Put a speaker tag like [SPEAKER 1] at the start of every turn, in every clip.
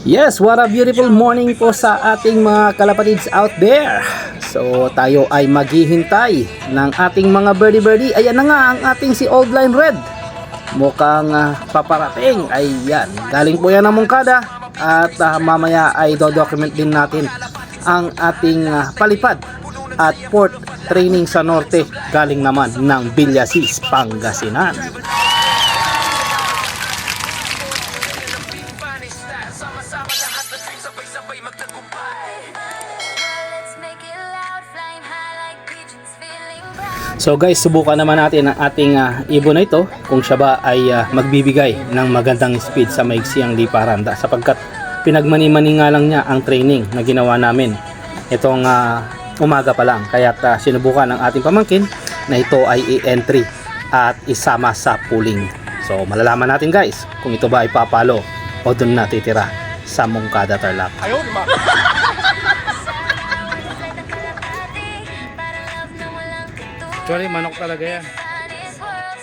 [SPEAKER 1] Yes, what a beautiful morning po sa ating mga kalapatids out there. So tayo ay maghihintay ng ating mga birdie. Ayan na nga ang ating si Old Line Red. Mukhang paparating. Ayan, galing po yan ng Moncada. At mamaya ay do-document din natin ang ating palipad at port training sa norte. Galing naman ng Villasis, Pangasinan. So guys, subukan naman natin ang ating ibon na ito kung siya ba ay magbibigay ng magandang speed sa maiksiyang liparan, sapagkat pinagmani-mani nga lang niya ang training na ginawa namin itong umaga pa lang. Kaya sinubukan ng ating pamangkin na ito ay i-entry at isama sa pooling. So malalaman natin guys kung ito ba ay papalo o doon natitira sa Moncada, Tarlac. Sorry, manok talaga yan.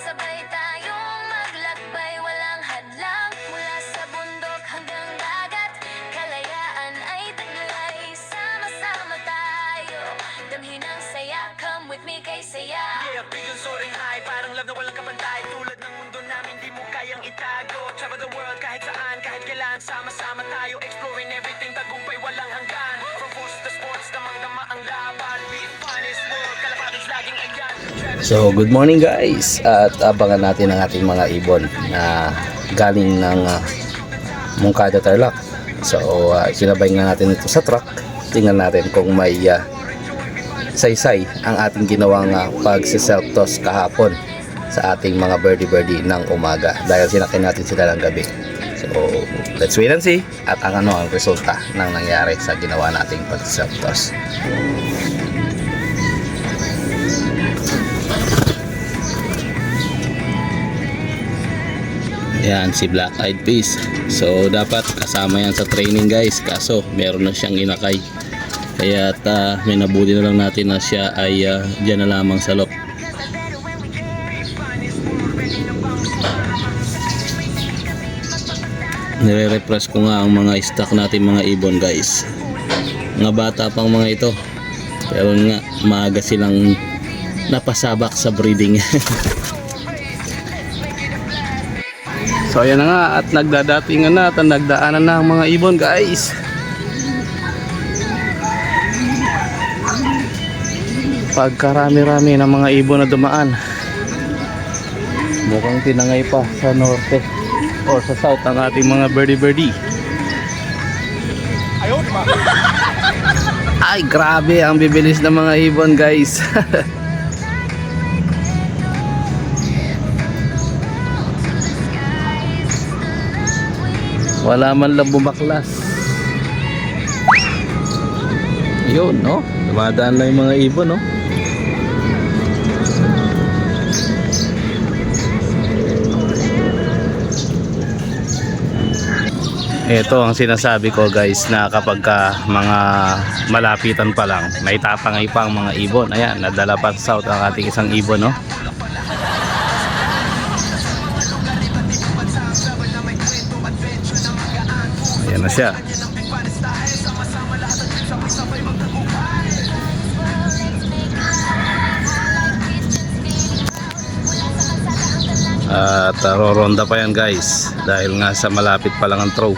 [SPEAKER 2] Sabay tayong maglakbay, walang hadlang, mula sa bundok hanggang dagat. Kalayaan ay taglay, sama-sama tayo. Damhin ang saya, come with me kay saya.
[SPEAKER 3] Yeah, biglang soaring high, parang love na walang kapantay. Tulad ng mundo namin, di mo kayang itago. Travel the world kahit saan, kahit kailan. Sama-sama tayo, exploring everything. Tagumpay walang hanggan. From force to sports, damang-dama ang laban. Be it funniest world, kalapatids laging andyan.
[SPEAKER 1] So good morning guys, at abangan natin ang ating mga ibon na galing ng Moncada, Tarlac. So sinabay nga natin ito sa truck. Tingnan natin kung may saysay ang ating ginawang pagsi-self-toss kahapon sa ating mga birdie ng umaga, dahil sinakay natin sila ng gabi. So let's wait and see at ang resulta ng nangyari sa ginawa nating pagsi-self-toss. Yan si Black Eyed Peas. So dapat kasama yan sa training guys, kaso meron na siyang inakay. Kaya may nabuti na lang natin na siya ay dyan na lamang sa lock. Nire-refresh ko nga ang mga stock natin mga ibon guys. Mga bata pang mga ito, pero nga maaga silang napasabak sa breeding. So ayan na nga, at nagdadatingan na at nagdaanan na ang mga ibon guys. Pagkarami-rami ng mga ibon na dumaan, mukhang tinangay pa sa norte o sa south ang ating mga birdie. Ay grabe ang bibilis ng mga ibon guys. Wala man lang bumaklas. Yun, no? Dumadaan lang yung mga ibon, no? Ito ang sinasabi ko guys, na kapag mga malapitan pa lang, may tatangay pa ang mga ibon. Ayan, nadala pa sa south ang ating isang ibon, no? Ayan na siya. At roronda pa yan guys, dahil nga sa malapit pa lang ang throw.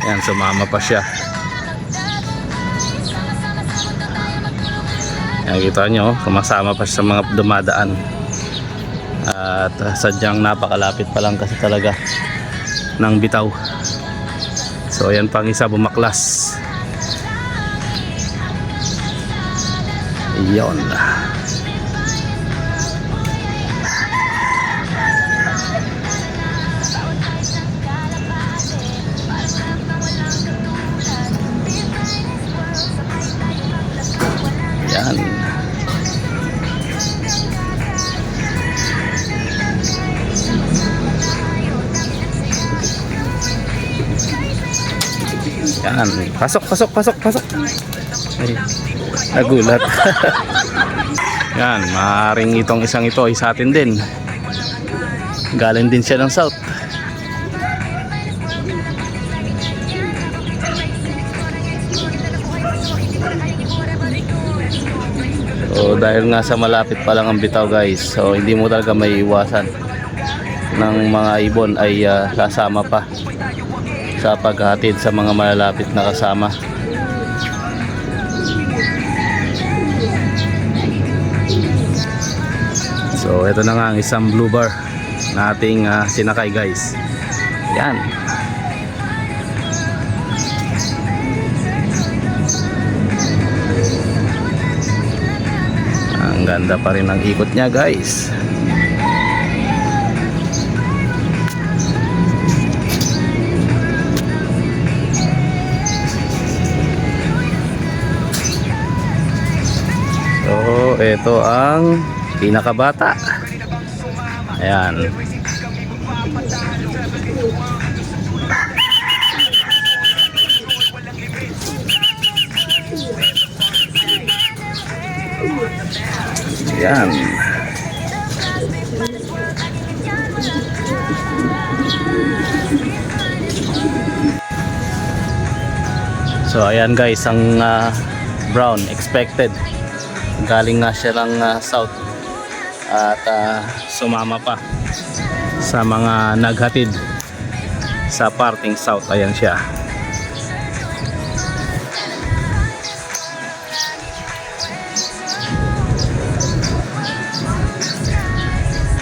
[SPEAKER 1] Ayan, sumama pa siya. Ayan, kita nyo, kumasama pa siya sa mga dumadaan. At sadyang napakalapit pa lang kasi talaga ng bitaw. So ayan pang isa bumaklas. Iyon. Yan. Yan, pasok. Ay, nagulat. Yan, maaaring itong isang ito ay sa atin din. Galing din siya ng south. dahil nga sa malapit pa lang ang bitaw guys, so hindi mo talaga may iwasan ng mga ibon ay kasama pa sa paghatid sa mga malalapit na kasama. So ito na nga ang isang blue bar na ating sinakay guys. Yan. Ang ganda pa rin ang ikot niya guys. So ito ang pinakabata. Ayan. Ayan. So ayan guys, ang brown expected. Galing nga siya ng south at sumama pa sa mga naghatid sa parting south. Ayan siya.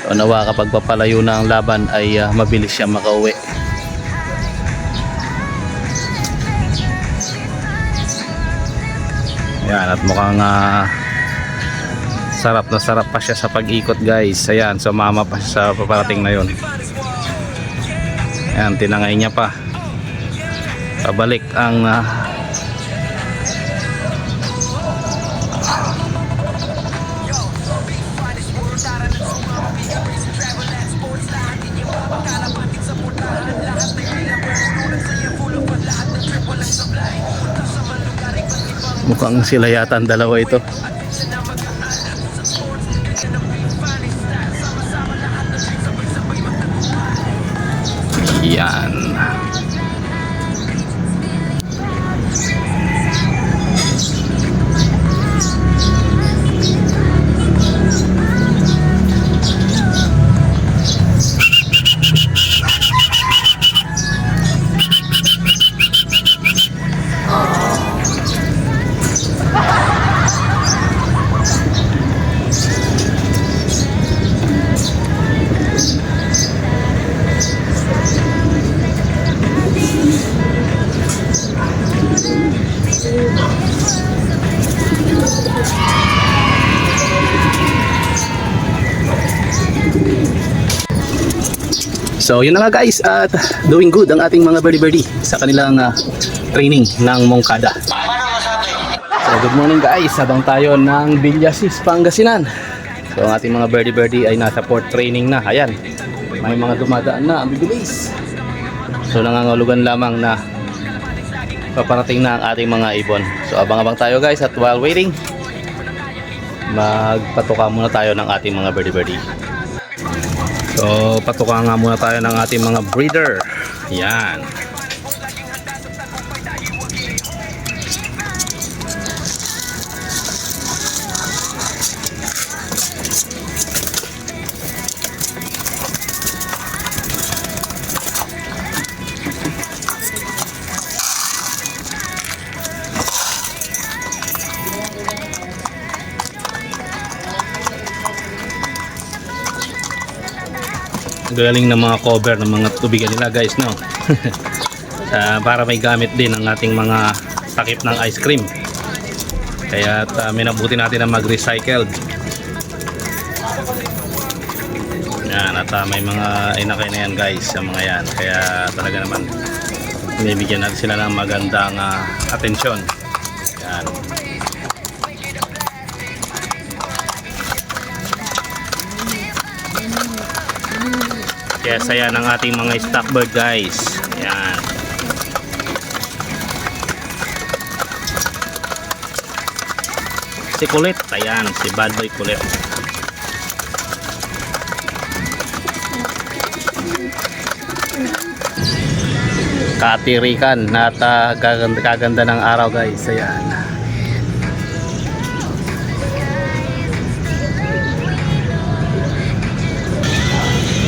[SPEAKER 1] So, nawa kapag papalayo na ang laban ay mabilis siya makauwi. Ayan, at mukhang sarap na sarap pa siya sa pag-ikot guys. Ayan, sumama pa siya sa paparating na yun. Ayan, tinangay niya pa. Pabalik ang mukhang sila yata ang dalawa ito. Yan. So yun na nga guys, at doing good ang ating mga birdie sa kanilang training ng Moncada. So good morning guys, habang tayo ng Villasis, Pangasinan. So ang ating mga birdie ay nasa port training na. Ayan, may mga dumadaan na, ang bibilis. So nangangulugan lamang na paparating na ang ating mga ibon. So abang-abang tayo guys, at while waiting, magpatuka muna tayo ng ating mga birdie. So patuka nga muna tayo ng ating mga breeder. Yan. Galing ng mga cover ng mga tubigan nila guys, no? Para may gamit din ang ating mga takip ng ice cream. Kaya minabuti natin na mag-recycled. Yan, at may mga inakay na yan guys sa mga yan. Kaya talaga naman binibigyan natin sila ng magandang atensyon. Yan. Kaya saya ng ating mga stock bird guys. Yan. Si Kulit, ayan, si Bad Boy Kulit. Katirikan at kaganda ng araw guys. Ayan.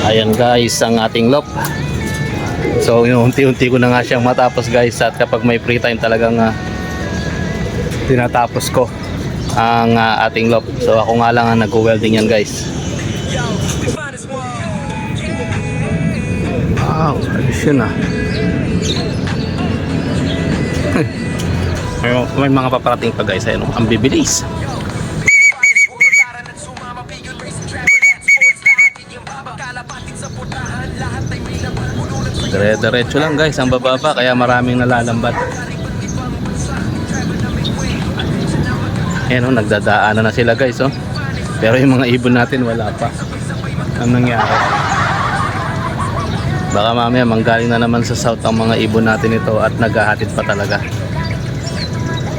[SPEAKER 1] Ayan guys, ang ating lop. So unti-unti ko na nga siyang matapos guys, at kapag may free time talagang tinatapos ko ang ating lop. So ako nga lang ang nag-welding yan guys. Wow, ayos yun may mga paparating pa guys, ayun, ang bibilis. Dire-diretso lang guys ang bababa, kaya maraming nalalambat. Ayan nagdadaanan na sila guys pero yung mga ibon natin wala pa. Anong nangyari? Baka mamaya manggaling na naman sa south ang mga ibon natin ito at naghahatid pa talaga.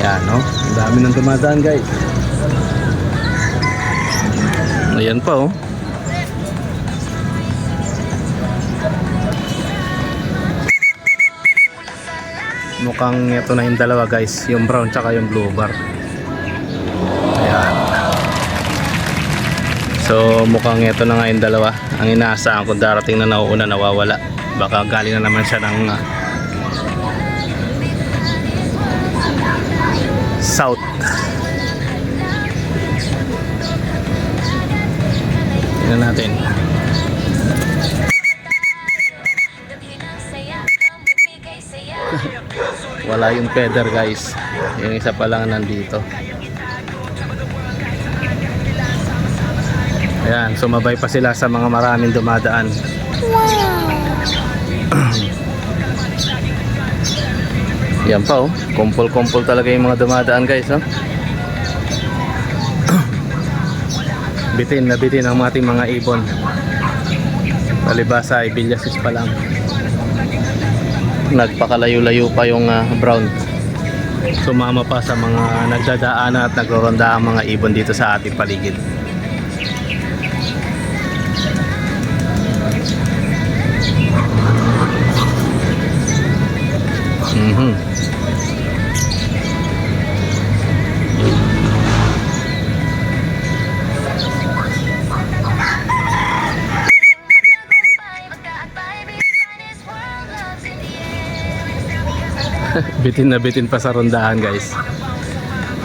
[SPEAKER 1] Yan ang dami nang dumadaan guys. Ayan pa mukhang ito na yung dalawa guys, yung brown tsaka yung blue bar. Ayan. So mukhang ito na nga yung dalawa. Ang inaasahan ko darating na nauuna nawawala. Baka galing na naman siya ng south. Tingnan natin. Wala yung feather guys, yung isa pa lang nandito. Ayan, sumabay pa sila sa mga maraming dumadaan. Yan pa kumpul-kumpul talaga yung mga dumadaan guys bitin na bitin ang ating mga ibon. Palibasa ay bilyasis pa lang. Nagpakalayo-layo pa yung brown. Sumama pa sa mga nagdadaanan at nagroronda ang mga ibon dito sa ating paligid. Bitin na bitin pa sa rondahan guys.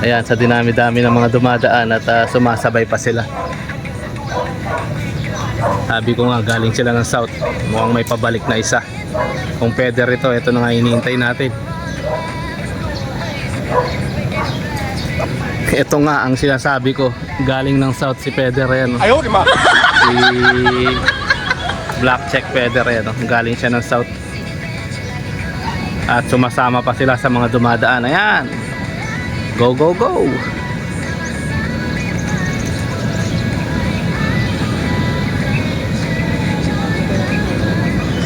[SPEAKER 1] Ayan, sa dinami-dami ng mga dumadaan at sumasabay pa sila. Sabi ko nga galing sila ng south, mukhang may pabalik na isa. Kung feather ito na nga hinihintay natin. Ito nga ang sinasabi ko, galing ng south si feather yan.
[SPEAKER 3] Ayaw, di ma.
[SPEAKER 1] Si black check feather yan, galing siya ng south. At sumasama pa sila sa mga dumadaan. Ayan, go go go.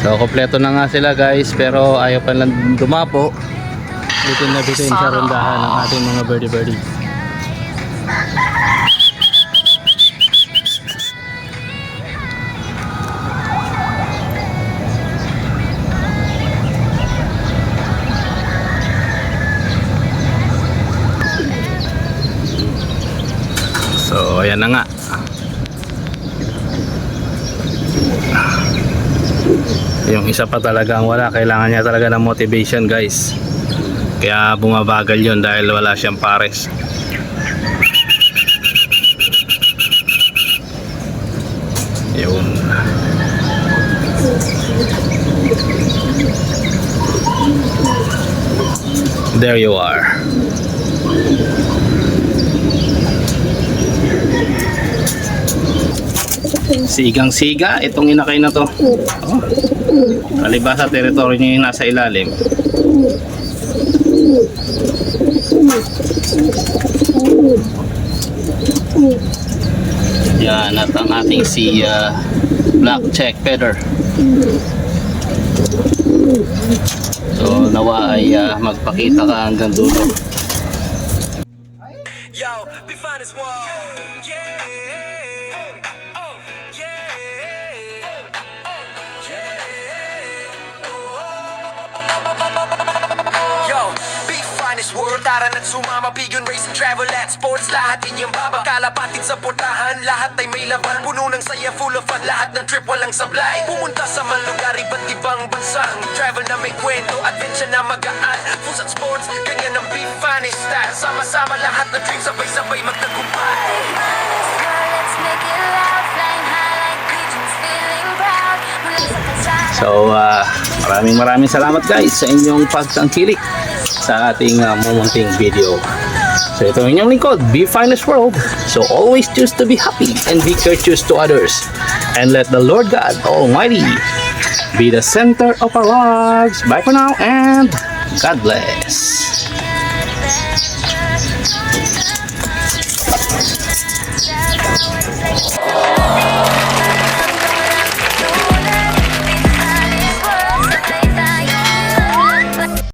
[SPEAKER 1] So kompleto na nga sila guys, pero ayaw pa lang dumapo. Bitin na bitin sa rondahan ng ating mga birdie. So ayan na nga. Yung isa pa talaga ang wala, kailangan niya talaga ng motivation guys. Kaya bumabagal yun dahil wala siyang pares. Yun. There you are. Sigang siga itong inakay na to. Palibasa teritoryo niya yung nasa ilalim. Yan at ang ating si black check feather. So nawa ay magpakita ka hanggang dulo.
[SPEAKER 3] Yo, be fine as well. Yeah. Oh, yeah. Yo, be fine as finest world. Tara na't sumama, Pigeon Race and Travel at Sports. Lahat inyong babakalapatin sa portahan. Lahat ay may laban, puno ng saya, full of fun. Lahat ng trip walang sablay. Pumunta sa mga lugar, iba't ibang bansang travel na may kwento, adventure na magaan. Foods at sports, ganyan ang be finest style. Sama-sama lahat ng dreams, sabay-sabay magtagumpay.
[SPEAKER 2] Let's make it loud, flying high like pigeons, feeling proud. Mula sa kalsada.
[SPEAKER 1] So, maraming salamat guys sa inyong pagtangkilik sa ating mumunting video. So, ito ang inyong lingkod, Be Finest World. So, always choose to be happy and be courteous to others. And let the Lord God Almighty be the center of our lives. Bye for now and God bless.
[SPEAKER 2] Let's